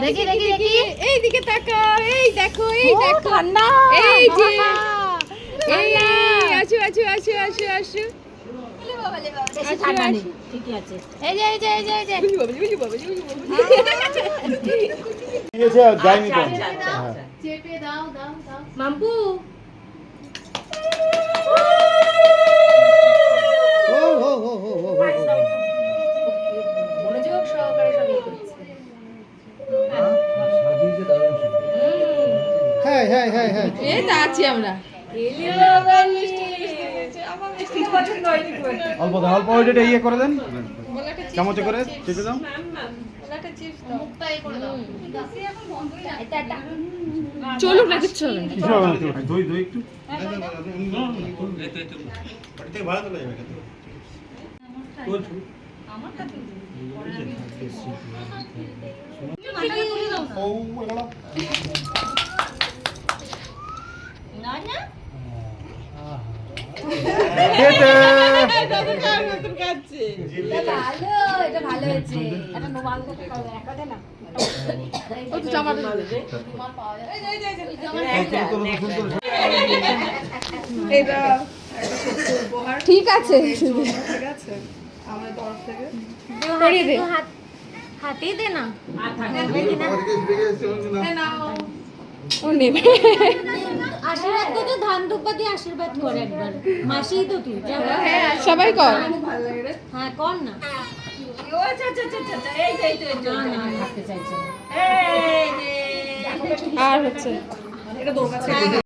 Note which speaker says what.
Speaker 1: দেখি দেখি দেখি এই দিকে তাকাও, এই দেখো ঠান্ডা, এই যে এই আসো আসো আসো আসো আসো।
Speaker 2: বেশি ঠান্ডা নেই, ঠিকই আছে।
Speaker 1: এই যে এই যে এই যে এই যে বুঝি বাবা
Speaker 3: ঠিক আছে, যাইনি তো।
Speaker 1: চেপে দাও দাও দাও
Speaker 2: মাম্পু
Speaker 3: ও ও ও ও ও
Speaker 2: মনোযোগ সহকারে সব ইয়ে করছে।
Speaker 3: হ্যাঁ হ্যাঁ হ্যাঁ হ্যাঁ
Speaker 1: এই তো আছি আমরা।
Speaker 3: অল্প দাও, অল্প ওইটা ইয়ে করে দেন, চামচে করে চেপে দাও।
Speaker 1: মুখটা এই করে দাও।
Speaker 2: এটা এটা
Speaker 1: চলুক না কিচ্ছু হবে না।
Speaker 3: কিছু হবে না, দই দই একটু ও এগুলো
Speaker 2: না না
Speaker 3: খেতে
Speaker 2: এটা ভালো হয়েছে। এটা নোমাল করতে পারবে একটা দে না।
Speaker 1: ও তো জামাটা দিবে।
Speaker 4: এটা একটা ছোট্ট উপহার
Speaker 1: ঠিক আছে
Speaker 4: ঠিক আছে আমার তরফ থেকে।
Speaker 1: করিয়ে দে।
Speaker 2: হাতেই দে না।
Speaker 1: ও নেবে।
Speaker 2: আশীর্বাদ করতে ধান দুব্বা দিয়ে আশীর্বাদ কর একবার। মাসিই তো তুই যা।
Speaker 1: সবাই কর।
Speaker 4: খুব ভালো লাগে রে।
Speaker 2: হ্যাঁ কর না।
Speaker 4: ও আচ্ছা আচ্ছা আচ্ছা আচ্ছা এই তো এই তো এই তো।
Speaker 2: না না থাকতে চাইছে না।
Speaker 4: এই যে
Speaker 1: আর হচ্ছে
Speaker 4: এটা তোর কাছে